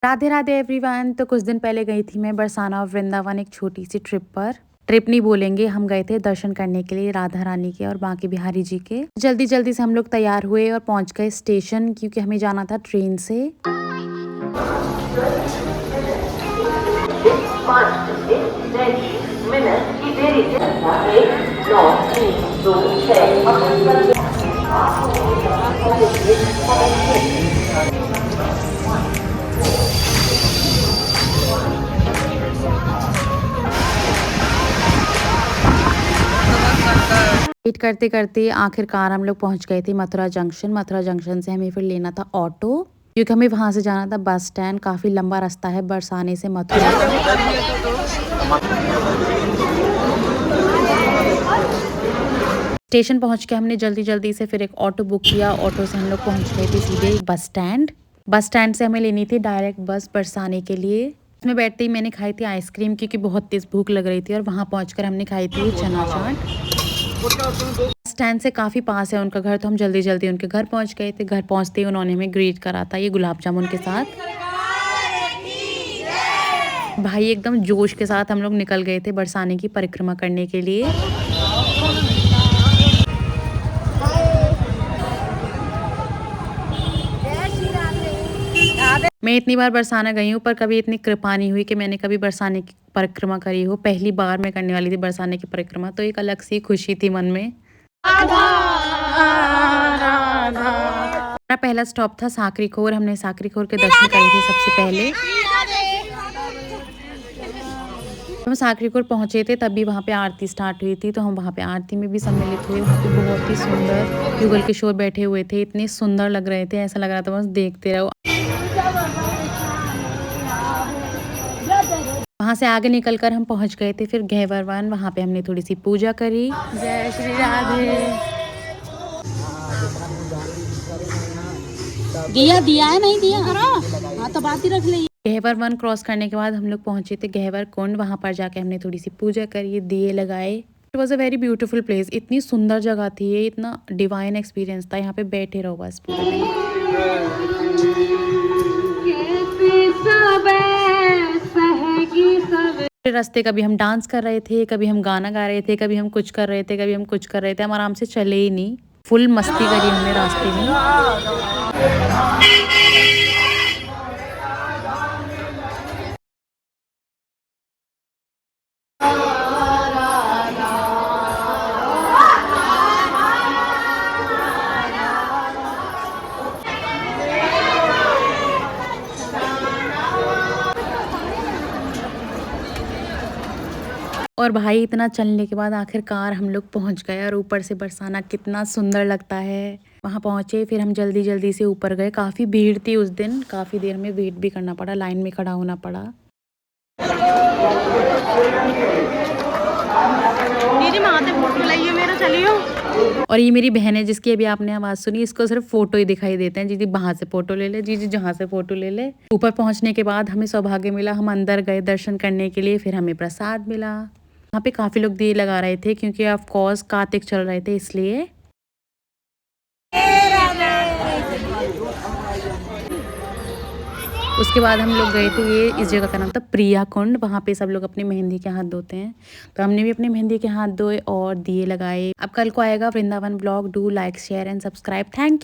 Radhe Radhe everyone. तो कुछ दिन पहले गई थी मैं बरसाना और वृंदावन एक छोटी सी ट्रिप पर। ट्रिप नहीं बोलेंगे, हम गए थे दर्शन करने के लिए राधा रानी के और बांके बिहारी जी के। जल्दी जल्दी से हम लोग तैयार हुए और पहुंच गए स्टेशन, क्योंकि हमें जाना था ट्रेन से। वेट करते करते आखिरकार हम लोग पहुंच गए थे मथुरा जंक्शन। मथुरा जंक्शन से हमें फिर लेना था ऑटो, क्योंकि हमें वहां से जाना था बस स्टैंड। काफी लंबा रास्ता है बरसाने से मथुरा। स्टेशन पहुंच के हमने जल्दी जल्दी से फिर एक ऑटो बुक किया। ऑटो से हम लोग पहुंच गए थे सीधे बस स्टैंड। बस स्टैंड से हमें लेनी थी डायरेक्ट बस बरसाने के लिए। उसमें बैठते ही मैंने खाई थी आइसक्रीम, क्योंकि बहुत तेज भूख लग रही थी। और वहां पहुंचकर हमने खाई थी चना चाट। स्टैंड से काफी पास है उनका घर, तो हम जल्दी जल्दी उनके घर पहुंच गए थे। घर पहुंचते ही उन्होंने हमें ग्रीट करा था ये गुलाब जामुन के साथ। भाई एकदम जोश के साथ हम लोग निकल गए थे बरसाने की परिक्रमा करने के लिए। मैं इतनी बार बरसाना गई हूँ, पर कभी इतनी कृपा नहीं हुई कि मैंने कभी बरसाने की परिक्रमा करी हो। पहली बार मैं करने वाली थी बरसाने की परिक्रमा, तो एक अलग सी खुशी थी मन में। हमारा पहला स्टॉप था साकरी खोर। हमने साकरी खोर के दर्शन करे थे सबसे पहले। हम साकरी खोर पहुंचे थे तभी वहाँ पे आरती स्टार्ट हुई थी, तो हम वहाँ पे आरती में भी सम्मिलित हुए। वहाँ पे बहुत ही सुंदर युगल किशोर बैठे हुए थे, इतने सुंदर लग रहे थे, ऐसा लग रहा था बस देखते रहो। वहाँ से आगे निकलकर हम पहुँच गए थे फिर घेवर वन। वहाँ पे हमने थोड़ी सी पूजा करी। जय श्री राधे। दिया है नहीं दिया करो, हाँ तो बात ही रख ले। घेवर वन क्रॉस करने के बाद हम लोग पहुंचे थे घेवर कुंड। वहाँ पर जाके हमने थोड़ी सी पूजा करी, दिए लगाए। It was a very beautiful place. इतनी सुंदर जगह थी ये, इतना डिवाइन एक्सपीरियंस था। यहाँ पे बैठे रहो बस पूरे दिन। रास्ते कभी हम डांस कर रहे थे, कभी हम गाना गा रहे थे, कभी हम कुछ कर रहे थे, कभी हम कुछ कर रहे थे। हम आराम से चले ही नहीं, फुल मस्ती करी हमने रास्ते में। और भाई इतना चलने के बाद आखिरकार हम लोग पहुंच गए। और ऊपर से बरसाना कितना सुंदर लगता है। वहां पहुंचे फिर हम जल्दी जल्दी से ऊपर गए। काफी भीड़ थी उस दिन, काफी देर में वेट भी करना पड़ा, लाइन में खड़ा होना पड़ा। और ये मेरी बहन है जिसकी अभी आपने आवाज सुनी, इसको सिर्फ फोटो ही दिखाई देते हैं। जीजी वहां से फोटो ले ले, जीजी जहां से फोटो ले ले। ऊपर पहुंचने के बाद हमें सौभाग्य मिला, हम अंदर गए दर्शन करने के लिए। फिर हमें प्रसाद मिला। वहाँ पे काफी लोग दिए लगा रहे थे, क्योंकि ऑफ कोर्स कार्तिक चल रहे थे इसलिए। उसके बाद हम लोग गए थे, ये इस जगह का नाम था प्रिया कुंड। वहाँ पे सब लोग अपनी मेहंदी के हाथ धोते हैं, तो हमने भी अपने मेहंदी के हाथ धोए और दिए लगाए। अब कल को आएगा Vrindavan blog. Do like share and subscribe. Thank you.